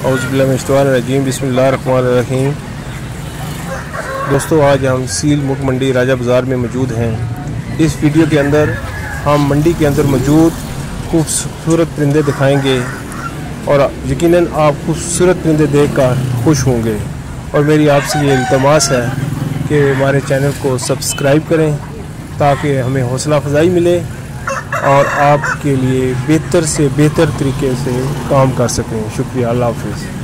औज़ुबिल्लाहिमिनश्शैतानिर्रजीम बिस्मिल्लाहिर्रहमानिर्रहीम। दोस्तों, आज हम सील मुख मंडी राजा बाज़ार में मौजूद हैं। इस वीडियो के अंदर हम मंडी के अंदर मौजूद खूबसूरत परिंदे दिखाएंगे और यकीनन आप खूबसूरत परिंदे देखकर खुश होंगे। और मेरी आपसे ये इल्तमास है कि हमारे चैनल को सब्सक्राइब करें ताकि हमें हौसला अफजाई मिले और आपके लिए बेहतर से बेहतर तरीके से काम कर सकें। शुक्रिया। अल्लाह हाफ़िज़।